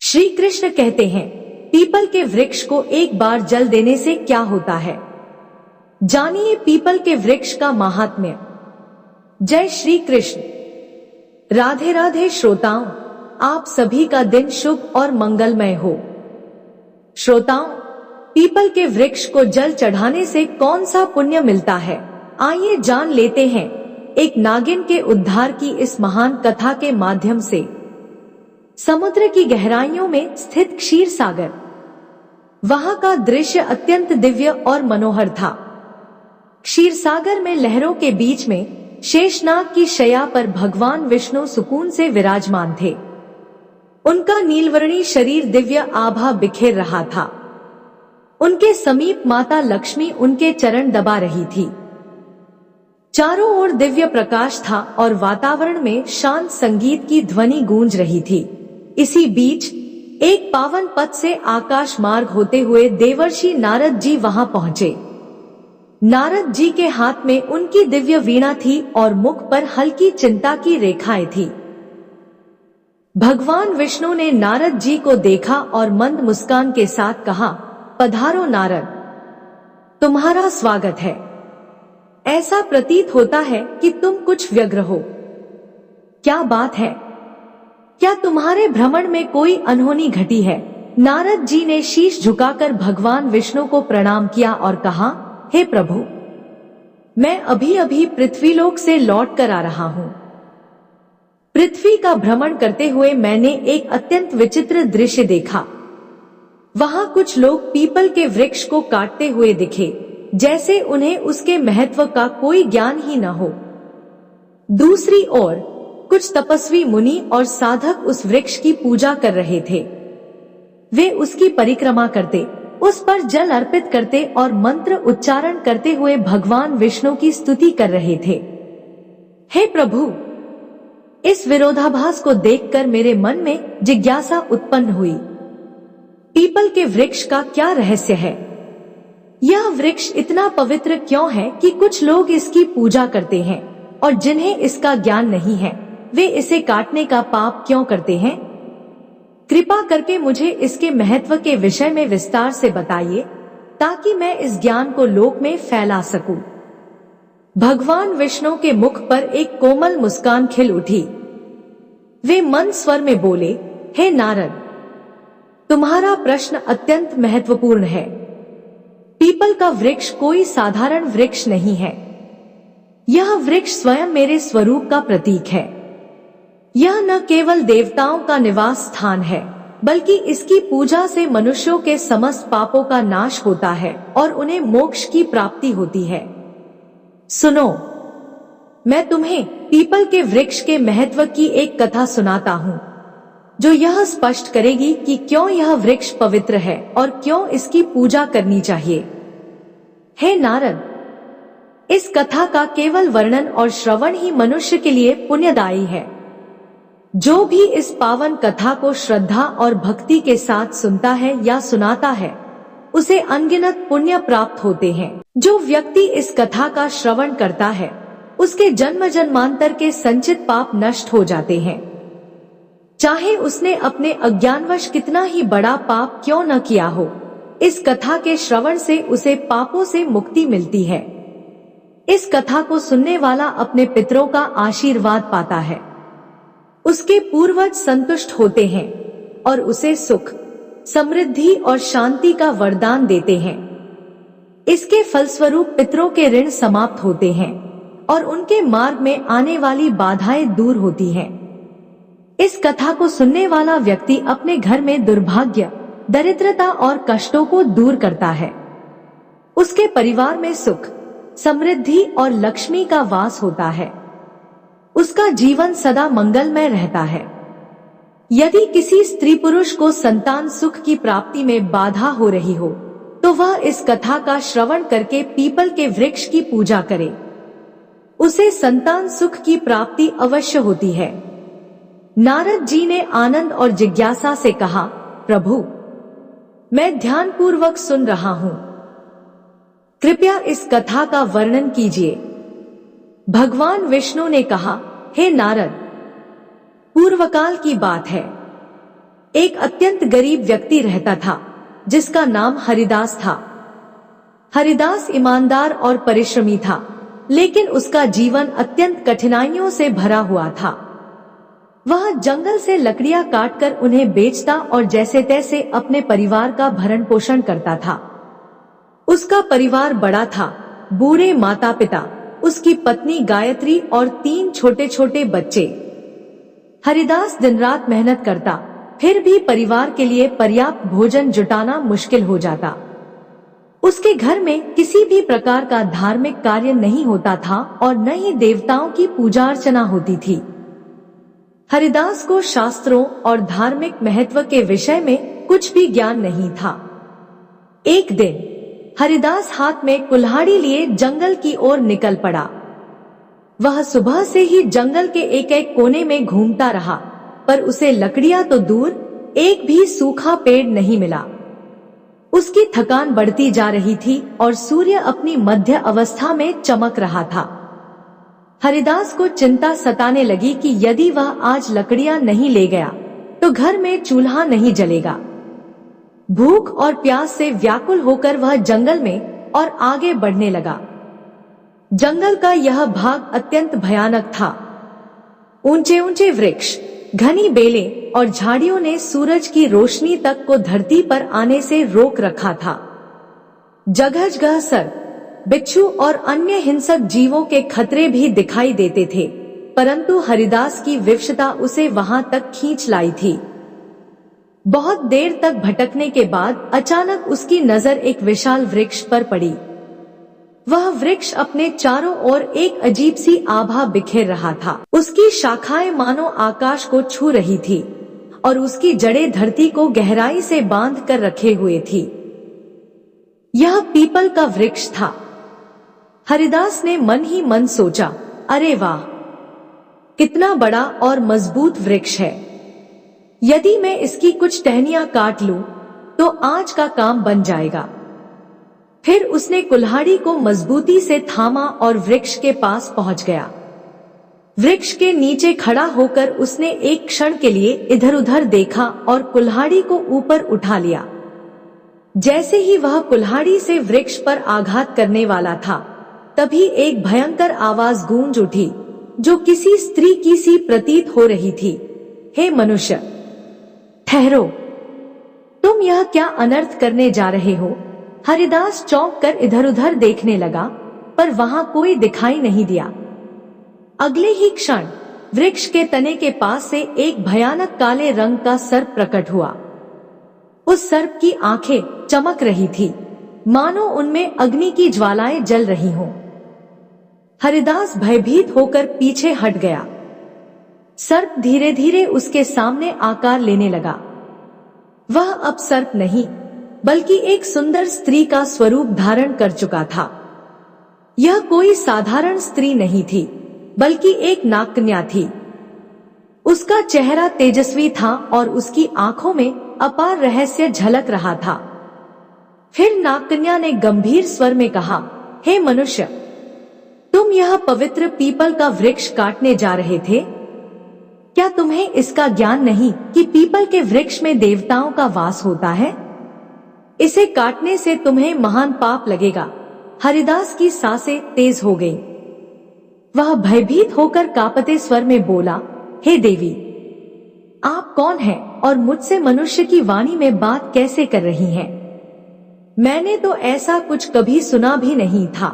श्री कृष्ण कहते हैं, पीपल के वृक्ष को एक बार जल देने से क्या होता है। जानिए पीपल के वृक्ष का महात्म्य। जय श्री कृष्ण। राधे राधे श्रोताओं, आप सभी का दिन शुभ और मंगलमय हो। श्रोताओं, पीपल के वृक्ष को जल चढ़ाने से कौन सा पुण्य मिलता है, आइए जान लेते हैं एक नागिन के उद्धार की इस महान कथा के माध्यम से। समुद्र की गहराइयों में स्थित क्षीर सागर, वहां का दृश्य अत्यंत दिव्य और मनोहर था। क्षीर सागर में लहरों के बीच में शेषनाग की शैया पर भगवान विष्णु सुकून से विराजमान थे। उनका नीलवर्णी शरीर दिव्य आभा बिखेर रहा था। उनके समीप माता लक्ष्मी उनके चरण दबा रही थी। चारों ओर दिव्य प्रकाश था और वातावरण में शांत संगीत की ध्वनि गूंज रही थी। इसी बीच एक पावन पथ से आकाश मार्ग होते हुए देवर्षि नारद जी वहां पहुंचे। नारद जी के हाथ में उनकी दिव्य वीणा थी और मुख पर हल्की चिंता की रेखाएं थी। भगवान विष्णु ने नारद जी को देखा और मंद मुस्कान के साथ कहा, पधारो नारद, तुम्हारा स्वागत है। ऐसा प्रतीत होता है कि तुम कुछ व्यग्र हो। क्या बात है? क्या तुम्हारे भ्रमण में कोई अनहोनी घटी है? नारद जी ने शीश झुकाकर भगवान विष्णु को प्रणाम किया और कहा, हे प्रभु, मैं अभी अभी पृथ्वीलोक से लौट कर आ रहा हूँ। पृथ्वी का भ्रमण करते हुए मैंने एक अत्यंत विचित्र दृश्य देखा। वहां कुछ लोग पीपल के वृक्ष को काटते हुए दिखे, जैसे उन्हें उसके महत्व का कोई ज्ञान ही न हो। दूसरी ओर कुछ तपस्वी मुनि और साधक उस वृक्ष की पूजा कर रहे थे। वे उसकी परिक्रमा करते, उस पर जल अर्पित करते और मंत्र उच्चारण करते हुए भगवान विष्णु की स्तुति कर रहे थे। हे प्रभु, इस विरोधाभास को देखकर मेरे मन में जिज्ञासा उत्पन्न हुई। पीपल के वृक्ष का क्या रहस्य है? यह वृक्ष इतना पवित्र क्यों है कि कुछ लोग इसकी पूजा करते हैं और जिन्हें इसका ज्ञान नहीं है वे इसे काटने का पाप क्यों करते हैं? कृपा करके मुझे इसके महत्व के विषय में विस्तार से बताइए, ताकि मैं इस ज्ञान को लोक में फैला सकूं। भगवान विष्णु के मुख पर एक कोमल मुस्कान खिल उठी। वे मंद स्वर में बोले, हे नारद, तुम्हारा प्रश्न अत्यंत महत्वपूर्ण है। पीपल का वृक्ष कोई साधारण वृक्ष नहीं है। यह वृक्ष स्वयं मेरे स्वरूप का प्रतीक है। यह न केवल देवताओं का निवास स्थान है, बल्कि इसकी पूजा से मनुष्यों के समस्त पापों का नाश होता है और उन्हें मोक्ष की प्राप्ति होती है। सुनो, मैं तुम्हें पीपल के वृक्ष के महत्व की एक कथा सुनाता हूँ, जो यह स्पष्ट करेगी कि क्यों यह वृक्ष पवित्र है और क्यों इसकी पूजा करनी चाहिए। हे नारद, इस कथा का केवल वर्णन और श्रवण ही मनुष्य के लिए पुण्यदायी है। जो भी इस पावन कथा को श्रद्धा और भक्ति के साथ सुनता है या सुनाता है, उसे अनगिनत पुण्य प्राप्त होते हैं। जो व्यक्ति इस कथा का श्रवण करता है, उसके जन्म जन्मांतर के संचित पाप नष्ट हो जाते हैं। चाहे उसने अपने अज्ञानवश कितना ही बड़ा पाप क्यों न किया हो, इस कथा के श्रवण से उसे पापों से मुक्ति मिलती है। इस कथा को सुनने वाला अपने पितरों का आशीर्वाद पाता है, उसके पूर्वज संतुष्ट होते हैं और उसे सुख, समृद्धि और शांति का वरदान देते हैं। इसके फलस्वरूप पितरों के ऋण समाप्त होते हैं और उनके मार्ग में आने वाली बाधाएं दूर होती हैं। इस कथा को सुनने वाला व्यक्ति अपने घर में दुर्भाग्य, दरिद्रता और कष्टों को दूर करता है। उसके परिवार में सुख, समृद्धि और लक्ष्मी का वास होता है। उसका जीवन सदा मंगलमय रहता है। यदि किसी स्त्री पुरुष को संतान सुख की प्राप्ति में बाधा हो रही हो, तो वह इस कथा का श्रवण करके पीपल के वृक्ष की पूजा करे। उसे संतान सुख की प्राप्ति अवश्य होती है। नारद जी ने आनंद और जिज्ञासा से कहा, प्रभु, मैं ध्यानपूर्वक सुन रहा हूँ। कृपया इस कथा का वर्णन कीजिए। भगवान विष्णु ने कहा, हे नारद, पूर्वकाल की बात है। एक अत्यंत गरीब व्यक्ति रहता था जिसका नाम हरिदास था। हरिदास ईमानदार और परिश्रमी था, लेकिन उसका जीवन अत्यंत कठिनाइयों से भरा हुआ था। वह जंगल से लकड़ियां काटकर उन्हें बेचता और जैसे तैसे अपने परिवार का भरण पोषण करता था। उसका परिवार बड़ा था, बूढ़े माता पिता, उसकी पत्नी गायत्री और 3 छोटे छोटे बच्चे। हरिदास दिन रात मेहनत करता, फिर भी परिवार के लिए पर्याप्त भोजन जुटाना मुश्किल हो जाता। उसके घर में किसी भी प्रकार का धार्मिक कार्य नहीं होता था और न ही देवताओं की पूजा अर्चना होती थी। हरिदास को शास्त्रों और धार्मिक महत्व के विषय में कुछ भी ज्ञान नहीं था। एक दिन हरिदास हाथ में कुल्हाड़ी लिए जंगल की ओर निकल पड़ा। वह सुबह से ही जंगल के एक एक कोने में घूमता रहा, पर उसे लकड़ियां तो दूर, एक भी सूखा पेड़ नहीं मिला। उसकी थकान बढ़ती जा रही थी और सूर्य अपनी मध्य अवस्था में चमक रहा था। हरिदास को चिंता सताने लगी कि यदि वह आज लकड़ियां नहीं ले गया तो घर में चूल्हा नहीं जलेगा। भूख और प्यास से व्याकुल होकर वह जंगल में और आगे बढ़ने लगा। जंगल का यह भाग अत्यंत भयानक था। ऊंचे ऊंचे वृक्ष, घनी बेलें और झाड़ियों ने सूरज की रोशनी तक को धरती पर आने से रोक रखा था। जगह जगह सर्प, बिच्छू और अन्य हिंसक जीवों के खतरे भी दिखाई देते थे, परंतु हरिदास की विवशता उसे वहां तक खींच लाई थी। बहुत देर तक भटकने के बाद अचानक उसकी नजर एक विशाल वृक्ष पर पड़ी। वह वृक्ष अपने चारों ओर एक अजीब सी आभा बिखेर रहा था। उसकी शाखाएं मानो आकाश को छू रही थी और उसकी जड़ें धरती को गहराई से बांध कर रखे हुए थी। यह पीपल का वृक्ष था। हरिदास ने मन ही मन सोचा, अरे वाह, कितना बड़ा और मजबूत वृक्ष है। यदि मैं इसकी कुछ टहनियां काट लूं तो आज का काम बन जाएगा। फिर उसने कुल्हाड़ी को मजबूती से थामा और वृक्ष के पास पहुंच गया। वृक्ष के नीचे खड़ा होकर उसने एक क्षण के लिए इधर उधर देखा और कुल्हाड़ी को ऊपर उठा लिया। जैसे ही वह कुल्हाड़ी से वृक्ष पर आघात करने वाला था, तभी एक भयंकर आवाज गूंज उठी जो किसी स्त्री की सी प्रतीत हो रही थी। हे मनुष्य, ठहरो, तुम यह क्या अनर्थ करने जा रहे हो? हरिदास चौंक कर इधर उधर देखने लगा, पर वहां कोई दिखाई नहीं दिया। अगले ही क्षण वृक्ष के तने के पास से एक भयानक काले रंग का सर्प प्रकट हुआ। उस सर्प की आंखें चमक रही थी, मानो उनमें अग्नि की ज्वालाएं जल रही हों। हरिदास भयभीत होकर पीछे हट गया। सर्प धीरे धीरे उसके सामने आकार लेने लगा। वह अब सर्प नहीं, बल्कि एक सुंदर स्त्री का स्वरूप धारण कर चुका था। यह कोई साधारण स्त्री नहीं थी, बल्कि एक नागकन्या थी। उसका चेहरा तेजस्वी था और उसकी आंखों में अपार रहस्य झलक रहा था। फिर नागकन्या ने गंभीर स्वर में कहा, हे मनुष्य, तुम यह पवित्र पीपल का वृक्ष काटने जा रहे थे? क्या तुम्हें इसका ज्ञान नहीं कि पीपल के वृक्ष में देवताओं का वास होता है? इसे काटने से तुम्हें महान पाप लगेगा। हरिदास की सांसें तेज हो गईं। वह भयभीत होकर कांपते स्वर में बोला, हे देवी, आप कौन हैं और मुझसे मनुष्य की वाणी में बात कैसे कर रही हैं? मैंने तो ऐसा कुछ कभी सुना भी नहीं था।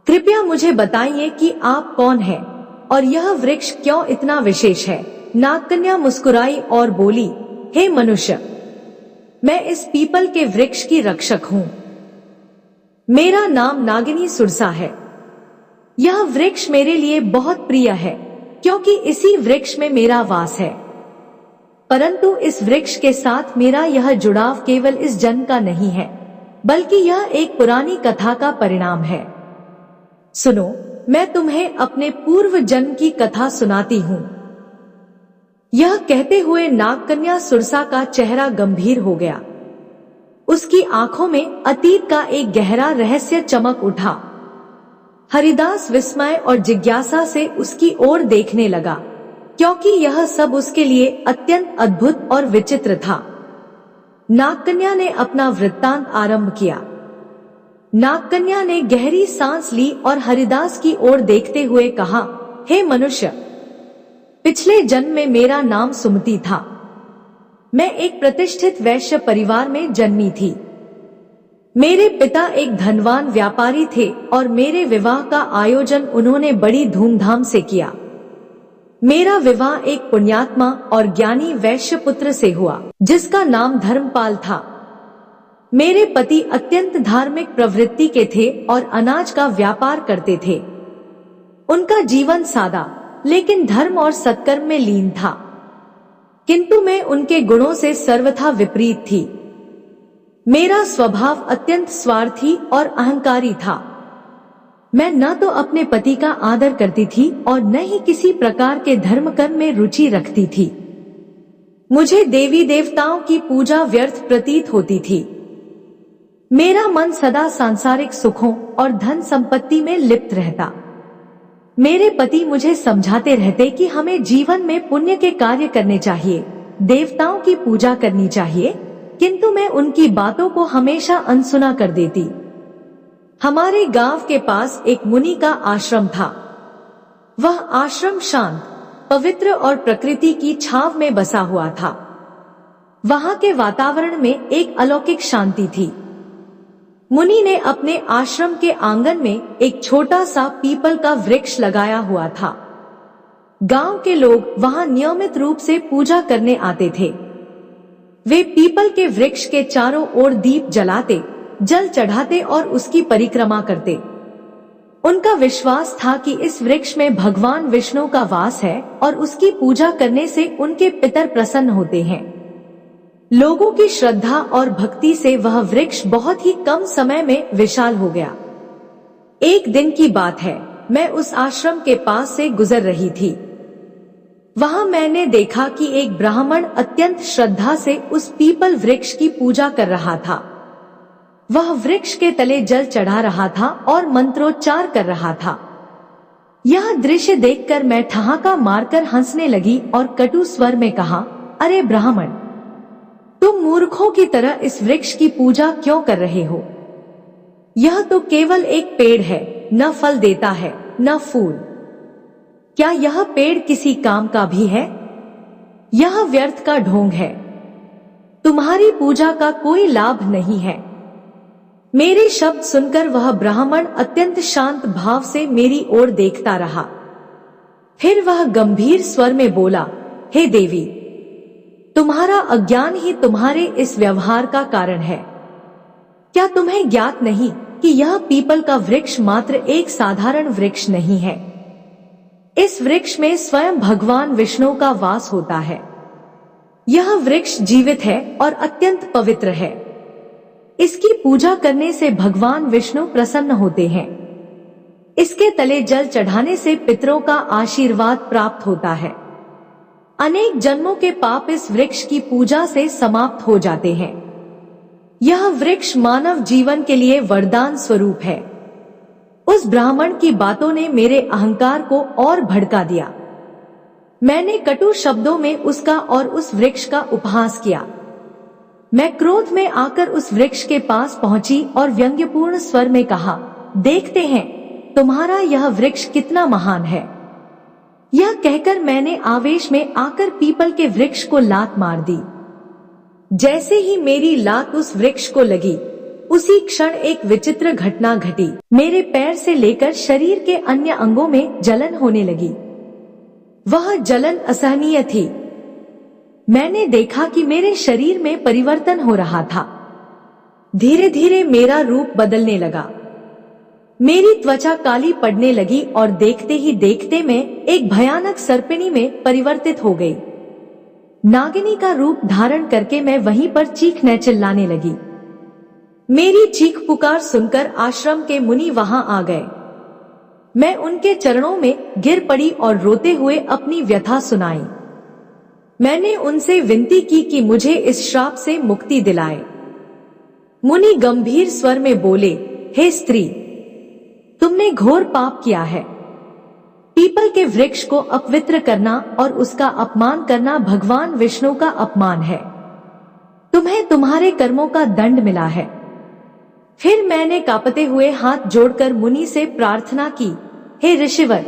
कृपया मुझे बताइए कि आप कौन हैं और यह वृक्ष क्यों इतना विशेष है? नागकन्या मुस्कुराई और बोली, हे मनुष्य, मैं इस पीपल के वृक्ष की रक्षक हूँ। मेरा नाम नागिनी सुरसा है। यह वृक्ष मेरे लिए बहुत प्रिय है, क्योंकि इसी वृक्ष में मेरा वास है। परंतु इस वृक्ष के साथ मेरा यह जुड़ाव केवल इस जन्म का नहीं है, बल्कि यह एक पुरानी कथा का परिणाम है। सुनो, मैं तुम्हें अपने पूर्व जन्म की कथा सुनाती हूँ। यह कहते हुए नागकन्या सुरसा का चेहरा गंभीर हो गया। उसकी आंखों में अतीत का एक गहरा रहस्य चमक उठा। हरिदास विस्मय और जिज्ञासा से उसकी ओर देखने लगा। क्योंकि यह सब उसके लिए अत्यंत अद्भुत और विचित्र था। नागकन्या ने अपना वृत्तांत आरंभ किया। नागकन्या ने गहरी सांस ली और हरिदास की ओर देखते हुए कहा, हे मनुष्य, पिछले जन्म में मेरा नाम सुमति था। मैं एक प्रतिष्ठित वैश्य परिवार में जन्मी थी। मेरे पिता एक धनवान व्यापारी थे और मेरे विवाह का आयोजन उन्होंने बड़ी धूमधाम से किया। मेरा विवाह एक पुण्यात्मा और ज्ञानी वैश्य पुत्र से हुआ, जिसका नाम धर्मपाल था। मेरे पति अत्यंत धार्मिक प्रवृत्ति के थे और अनाज का व्यापार करते थे। उनका जीवन सादा लेकिन धर्म और सत्कर्म में लीन था, किंतु मैं उनके गुणों से सर्वथा विपरीत थी। मेरा स्वभाव अत्यंत स्वार्थी और अहंकारी था। मैं न तो अपने पति का आदर करती थी और न ही किसी प्रकार के धर्म कर्म में रुचि रखती थी। मुझे देवी देवताओं की पूजा व्यर्थ प्रतीत होती थी। मेरा मन सदा सांसारिक सुखों और धन संपत्ति में लिप्त रहता। मेरे पति मुझे समझाते रहते कि हमें जीवन में पुण्य के कार्य करने चाहिए, देवताओं की पूजा करनी चाहिए, किंतु मैं उनकी बातों को हमेशा अनसुना कर देती। हमारे गांव के पास एक मुनि का आश्रम था। वह आश्रम शांत, पवित्र और प्रकृति की छाव में बसा हुआ था। वहां के वातावरण में एक अलौकिक शांति थी। मुनि ने अपने आश्रम के आंगन में एक छोटा सा पीपल का वृक्ष लगाया हुआ था। गांव के लोग वहां नियमित रूप से पूजा करने आते थे। वे पीपल के वृक्ष के चारों ओर दीप जलाते, जल चढ़ाते और उसकी परिक्रमा करते। उनका विश्वास था कि इस वृक्ष में भगवान विष्णु का वास है और उसकी पूजा करने से उनके पितर प्रसन्न होते हैं। लोगों की श्रद्धा और भक्ति से वह वृक्ष बहुत ही कम समय में विशाल हो गया। एक दिन की बात है, मैं उस आश्रम के पास से गुजर रही थी। वहां मैंने देखा कि एक ब्राह्मण अत्यंत श्रद्धा से उस पीपल वृक्ष की पूजा कर रहा था। वह वृक्ष के तले जल चढ़ा रहा था और मंत्रोच्चार कर रहा था। यह दृश्य देखकर मैं ठहाका मारकर हंसने लगी और कटु स्वर में कहा, अरे ब्राह्मण, तुम मूर्खों की तरह इस वृक्ष की पूजा क्यों कर रहे हो? यह तो केवल एक पेड़ है, न फल देता है, न फूल। क्या यह पेड़ किसी काम का भी है? यह व्यर्थ का ढोंग है। तुम्हारी पूजा का कोई लाभ नहीं है। मेरे शब्द सुनकर वह ब्राह्मण अत्यंत शांत भाव से मेरी ओर देखता रहा। फिर वह गंभीर स्वर में बोला, हे देवी, तुम्हारा अज्ञान ही तुम्हारे इस व्यवहार का कारण है। क्या तुम्हें ज्ञात नहीं कि यह पीपल का वृक्ष मात्र एक साधारण वृक्ष नहीं है? इस वृक्ष में स्वयं भगवान विष्णु का वास होता है। यह वृक्ष जीवित है और अत्यंत पवित्र है। इसकी पूजा करने से भगवान विष्णु प्रसन्न होते हैं। इसके तले जल चढ़ाने से पितरों का आशीर्वाद प्राप्त होता है। अनेक जन्मों के पाप इस वृक्ष की पूजा से समाप्त हो जाते हैं। यह वृक्ष मानव जीवन के लिए वरदान स्वरूप है। उस ब्राह्मण की बातों ने मेरे अहंकार को और भड़का दिया। मैंने कटु शब्दों में उसका और उस वृक्ष का उपहास किया। मैं क्रोध में आकर उस वृक्ष के पास पहुंची और व्यंग्यपूर्ण स्वर में कहा, देखते हैं तुम्हारा यह वृक्ष कितना महान है। यह कहकर मैंने आवेश में आकर पीपल के वृक्ष को लात मार दी। जैसे ही मेरी लात उस वृक्ष को लगी, उसी क्षण एक विचित्र घटना घटी। मेरे पैर से लेकर शरीर के अन्य अंगों में जलन होने लगी। वह जलन असहनीय थी। मैंने देखा कि मेरे शरीर में परिवर्तन हो रहा था। धीरे धीरे मेरा रूप बदलने लगा। मेरी त्वचा काली पड़ने लगी और देखते ही देखते मैं एक भयानक सर्पिणी में परिवर्तित हो गई। नागिनी का रूप धारण करके मैं वहीं पर चीखने चिल्लाने लगी। मेरी चीख पुकार सुनकर आश्रम के मुनि वहां आ गए। मैं उनके चरणों में गिर पड़ी और रोते हुए अपनी व्यथा सुनाई। मैंने उनसे विनती की कि मुझे इस श्राप से मुक्ति दिलाए। मुनि गंभीर स्वर में बोले, हे स्त्री, तुमने घोर पाप किया है। पीपल के वृक्ष को अपवित्र करना और उसका अपमान करना भगवान विष्णु का अपमान है। तुम्हें तुम्हारे कर्मों का दंड मिला है। फिर मैंने कांपते हुए हाथ जोड़कर मुनि से प्रार्थना की, हे ऋषिवर,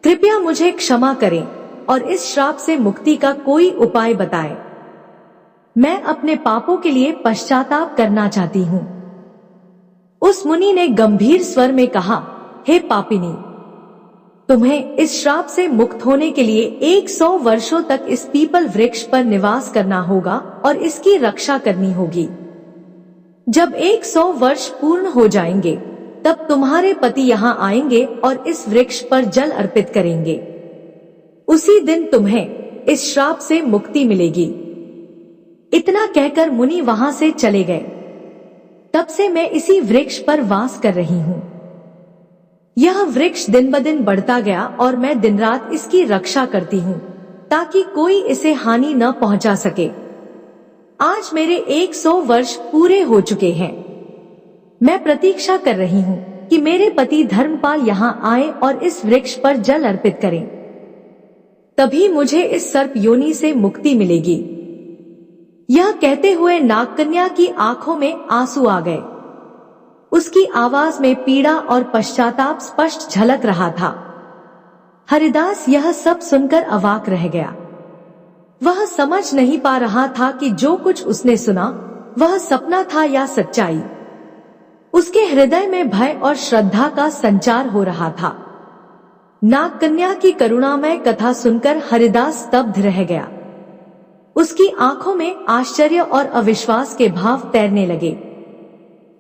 कृपया मुझे क्षमा करें और इस श्राप से मुक्ति का कोई उपाय बताएं। मैं अपने पापों के लिए पश्चाताप करना चाहती हूँ। उस मुनि ने गंभीर स्वर में कहा, हे पापिनी, तुम्हें इस श्राप से मुक्त होने के लिए 100 वर्षों तक इस पीपल वृक्ष पर निवास करना होगा और इसकी रक्षा करनी होगी। जब 100 वर्ष पूर्ण हो जाएंगे तब तुम्हारे पति यहाँ आएंगे और इस वृक्ष पर जल अर्पित करेंगे। उसी दिन तुम्हें इस श्राप से मुक्ति मिलेगी। इतना कहकर मुनि वहां से चले गए। तब से मैं इसी वृक्ष पर वास कर रही हूँ। यह वृक्ष दिन ब दिन बढ़ता गया और मैं दिन रात इसकी रक्षा करती हूँ ताकि कोई इसे हानि न पहुंचा सके। आज मेरे 100 वर्ष पूरे हो चुके हैं। मैं प्रतीक्षा कर रही हूँ कि मेरे पति धर्मपाल यहाँ आए और इस वृक्ष पर जल अर्पित करें। तभी मुझे इस सर्प योनि से मुक्ति मिलेगी। यह कहते हुए नागकन्या की आंखों में आंसू आ गए। उसकी आवाज में पीड़ा और पश्चाताप स्पष्ट झलक रहा था। हरिदास यह सब सुनकर अवाक रह गया। वह समझ नहीं पा रहा था कि जो कुछ उसने सुना वह सपना था या सच्चाई। उसके हृदय में भय और श्रद्धा का संचार हो रहा था। नागकन्या की करुणामय कथा सुनकर हरिदास स्तब्ध रह गया। उसकी आंखों में आश्चर्य और अविश्वास के भाव तैरने लगे।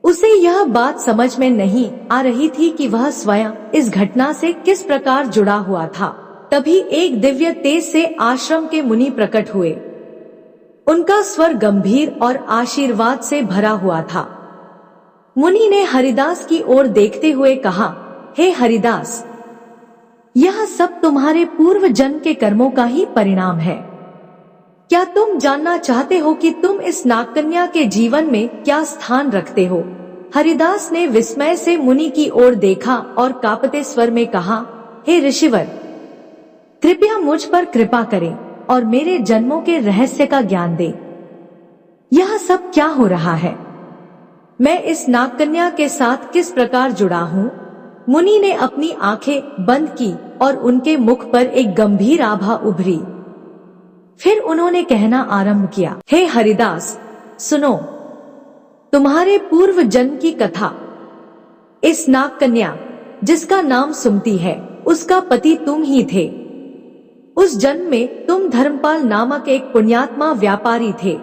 उसे यह बात समझ में नहीं आ रही थी कि वह स्वयं इस घटना से किस प्रकार जुड़ा हुआ था। तभी एक दिव्य तेज से आश्रम के मुनि प्रकट हुए। उनका स्वर गंभीर और आशीर्वाद से भरा हुआ था। मुनि ने हरिदास की ओर देखते हुए कहा, हे हरिदास, यह सब तुम्हारे पूर्व जन्म के कर्मों का ही परिणाम है। क्या तुम जानना चाहते हो कि तुम इस नागकन्या के जीवन में क्या स्थान रखते हो? हरिदास ने विस्मय से मुनि की ओर देखा और कांपते स्वर में कहा, हे ऋषिवर, कृपया मुझ पर कृपा करें और मेरे जन्मों के रहस्य का ज्ञान दे। यह सब क्या हो रहा है? मैं इस नागकन्या के साथ किस प्रकार जुड़ा हूँ? मुनि ने अपनी आंखें बंद की और उनके मुख पर एक गंभीर आभा उभरी। फिर उन्होंने कहना आरंभ किया, हे हरिदास, सुनो तुम्हारे पूर्व जन्म की कथा। इस नागकन्या जिसका नाम सुमति है, उसका पति तुम ही थे। उस जन्म में तुम धर्मपाल नामक एक पुण्यात्मा व्यापारी थे।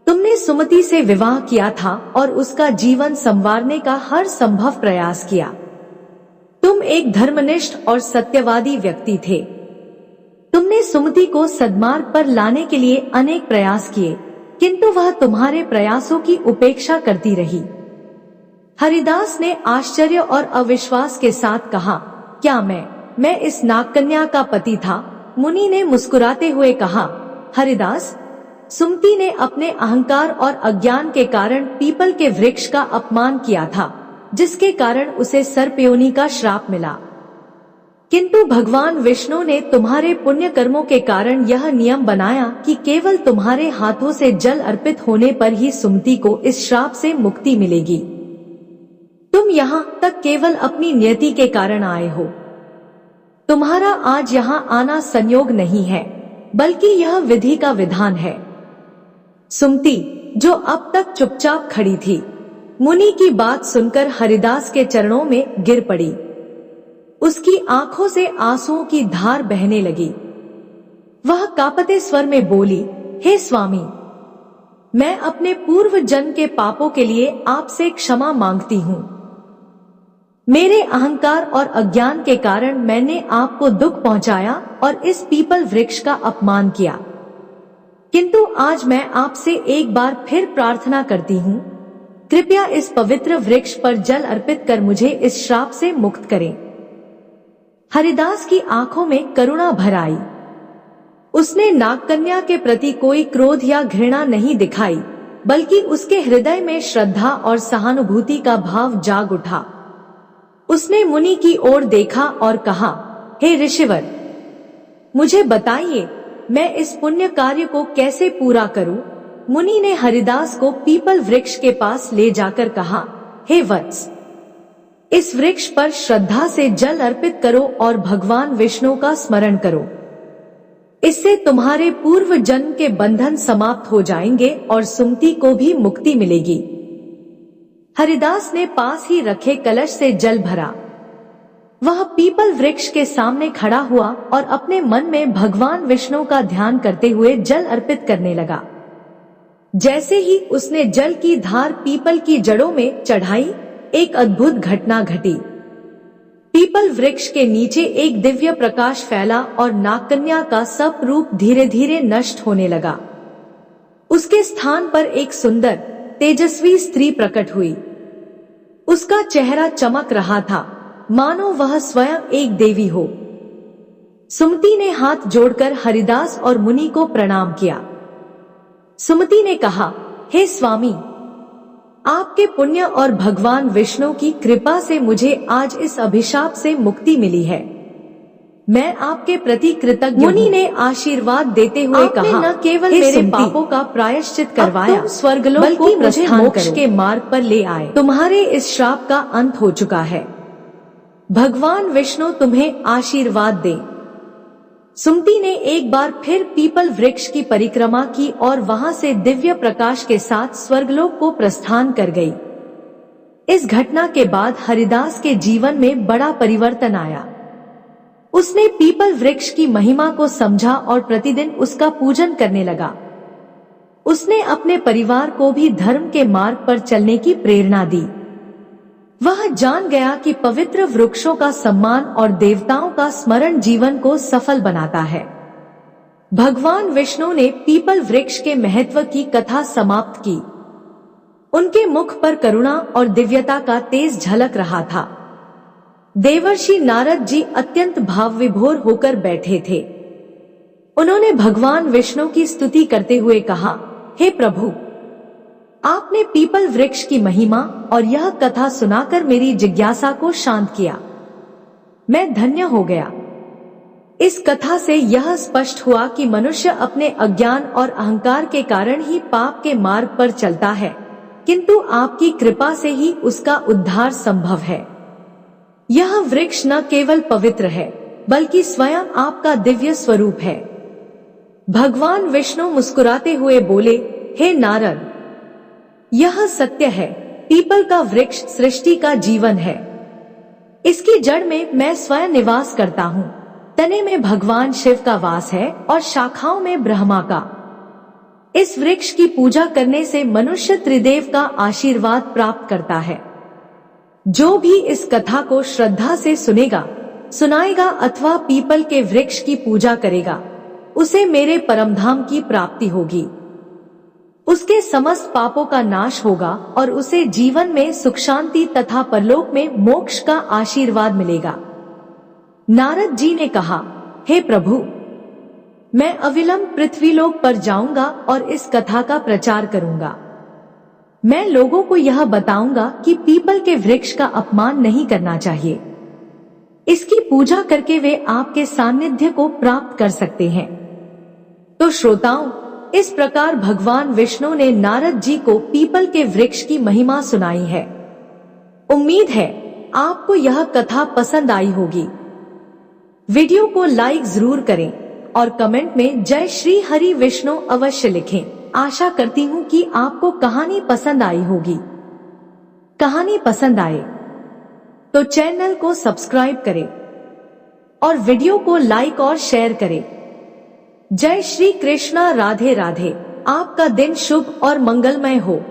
तुमने सुमति से विवाह किया था और उसका जीवन संवारने का हर संभव प्रयास किया। तुम एक धर्मनिष्ठ और सत्यवादी व्यक्ति थे। तुमने सुमति को सद्मार्ग पर लाने के लिए अनेक प्रयास किए, किंतु वह तुम्हारे प्रयासों की उपेक्षा करती रही। हरिदास ने आश्चर्य और अविश्वास के साथ कहा, क्या मैं इस नागकन्या का पति था? मुनि ने मुस्कुराते हुए कहा, हरिदास, सुमति ने अपने अहंकार और अज्ञान के कारण पीपल के वृक्ष का अपमान किया था, जिसके कारण उसे सर्पयोनि का श्राप मिला। किंतु भगवान विष्णु ने तुम्हारे पुण्य कर्मों के कारण यह नियम बनाया कि केवल तुम्हारे हाथों से जल अर्पित होने पर ही सुमति को इस श्राप से मुक्ति मिलेगी। तुम यहाँ तक केवल अपनी नियति के कारण आए हो। तुम्हारा आज यहाँ आना संयोग नहीं है, बल्कि यह विधि का विधान है। सुमति, जो अब तक चुपचाप खड़ी थी, मुनि की बात सुनकर हरिदास के चरणों में गिर पड़ी। उसकी आंखों से आंसुओं की धार बहने लगी। वह कांपते स्वर में बोली, हे स्वामी, मैं अपने पूर्व जन्म के पापों के लिए आपसे क्षमा मांगती हूँ। मेरे अहंकार और अज्ञान के कारण मैंने आपको दुख पहुंचाया और इस पीपल वृक्ष का अपमान किया। किंतु आज मैं आपसे एक बार फिर प्रार्थना करती हूँ, कृपया इस पवित्र वृक्ष पर जल अर्पित कर मुझे इस श्राप से मुक्त करें। हरिदास की आंखों में करुणा भर आई। उसने नागकन्या के प्रति कोई क्रोध या घृणा नहीं दिखाई, बल्कि उसके हृदय में श्रद्धा और सहानुभूति का भाव जाग उठा। उसने मुनि की ओर देखा और कहा, हे ऋषिवर, मुझे बताइए मैं इस पुण्य कार्य को कैसे पूरा करूं? मुनि ने हरिदास को पीपल वृक्ष के पास ले जाकर कहा, हे वत्स, इस वृक्ष पर श्रद्धा से जल अर्पित करो और भगवान विष्णु का स्मरण करो। इससे तुम्हारे पूर्व जन्म के बंधन समाप्त हो जाएंगे और सुमति को भी मुक्ति मिलेगी। हरिदास ने पास ही रखे कलश से जल भरा। वह पीपल वृक्ष के सामने खड़ा हुआ और अपने मन में भगवान विष्णु का ध्यान करते हुए जल अर्पित करने लगा। जैसे ही उसने जल की धार पीपल की जड़ों में चढ़ाई, एक अद्भुत घटना घटी। पीपल वृक्ष के नीचे एक दिव्य प्रकाश फैला और नागकन्या का सब रूप धीरे धीरे नष्ट होने लगा। उसके स्थान पर एक सुंदर तेजस्वी स्त्री प्रकट हुई। उसका चेहरा चमक रहा था, मानो वह स्वयं एक देवी हो। सुमति ने हाथ जोड़कर हरिदास और मुनि को प्रणाम किया। सुमति ने कहा, हे स्वामी, आपके पुण्य और भगवान विष्णु की कृपा से मुझे आज इस अभिशाप से मुक्ति मिली है। मैं आपके प्रति कृतज्ञ हूँ। मुनि ने आशीर्वाद देते हुए कहा, न केवल मेरे पापों का प्रायश्चित करवाया, स्वर्गलोक बल्कि मुझे मोक्ष के मार्ग पर ले आए। तुम्हारे इस श्राप का अंत हो चुका है। भगवान विष्णु तुम्हें आशीर्वाद दे। सुमति ने एक बार फिर पीपल वृक्ष की परिक्रमा की और वहां से दिव्य प्रकाश के साथ स्वर्गलोक को प्रस्थान कर गई। इस घटना के बाद हरिदास के जीवन में बड़ा परिवर्तन आया। उसने पीपल वृक्ष की महिमा को समझा और प्रतिदिन उसका पूजन करने लगा। उसने अपने परिवार को भी धर्म के मार्ग पर चलने की प्रेरणा दी। वह जान गया कि पवित्र वृक्षों का सम्मान और देवताओं का स्मरण जीवन को सफल बनाता है। भगवान विष्णु ने पीपल वृक्ष के महत्व की कथा समाप्त की। उनके मुख पर करुणा और दिव्यता का तेज झलक रहा था। देवर्षि नारद जी अत्यंत भाव विभोर होकर बैठे थे। उन्होंने भगवान विष्णु की स्तुति करते हुए कहा, हे प्रभु, आपने पीपल वृक्ष की महिमा और यह कथा सुनाकर मेरी जिज्ञासा को शांत किया। मैं धन्य हो गया। इस कथा से यह स्पष्ट हुआ कि मनुष्य अपने अज्ञान और अहंकार के कारण ही पाप के मार्ग पर चलता है, किंतु आपकी कृपा से ही उसका उद्धार संभव है। यह वृक्ष न केवल पवित्र है, बल्कि स्वयं आपका दिव्य स्वरूप है। भगवान विष्णु मुस्कुराते हुए बोले, हे नारद, यह सत्य है, पीपल का वृक्ष सृष्टि का जीवन है। इसकी जड़ में मैं स्वयं निवास करता हूँ। तने में भगवान शिव का वास है और शाखाओं में ब्रह्मा का। इस वृक्ष की पूजा करने से मनुष्य त्रिदेव का आशीर्वाद प्राप्त करता है। जो भी इस कथा को श्रद्धा से सुनेगा, सुनाएगा अथवा पीपल के वृक्ष की पूजा करेगा, उसे मेरे परमधाम की प्राप्ति होगी। उसके समस्त पापों का नाश होगा और उसे जीवन में सुख शांति तथा परलोक में मोक्ष का आशीर्वाद मिलेगा। नारद जी ने कहा, हे प्रभु, मैं अविलंब पृथ्वीलोक पर जाऊंगा और इस कथा का प्रचार करूंगा। मैं लोगों को यह बताऊंगा कि पीपल के वृक्ष का अपमान नहीं करना चाहिए। इसकी पूजा करके वे आपके सानिध्य को प्राप्त कर सकते हैं। तो श्रोताओं, इस प्रकार भगवान विष्णु ने नारद जी को पीपल के वृक्ष की महिमा सुनाई है। उम्मीद है आपको यह कथा पसंद आई होगी। वीडियो को लाइक जरूर करें और कमेंट में जय श्री हरि विष्णु अवश्य लिखें। आशा करती हूँ कि आपको कहानी पसंद आई होगी। कहानी पसंद आए तो चैनल को सब्सक्राइब करें और वीडियो को लाइक और शेयर करें। जय श्री कृष्णा। राधे राधे। आपका दिन शुभ और मंगलमय हो।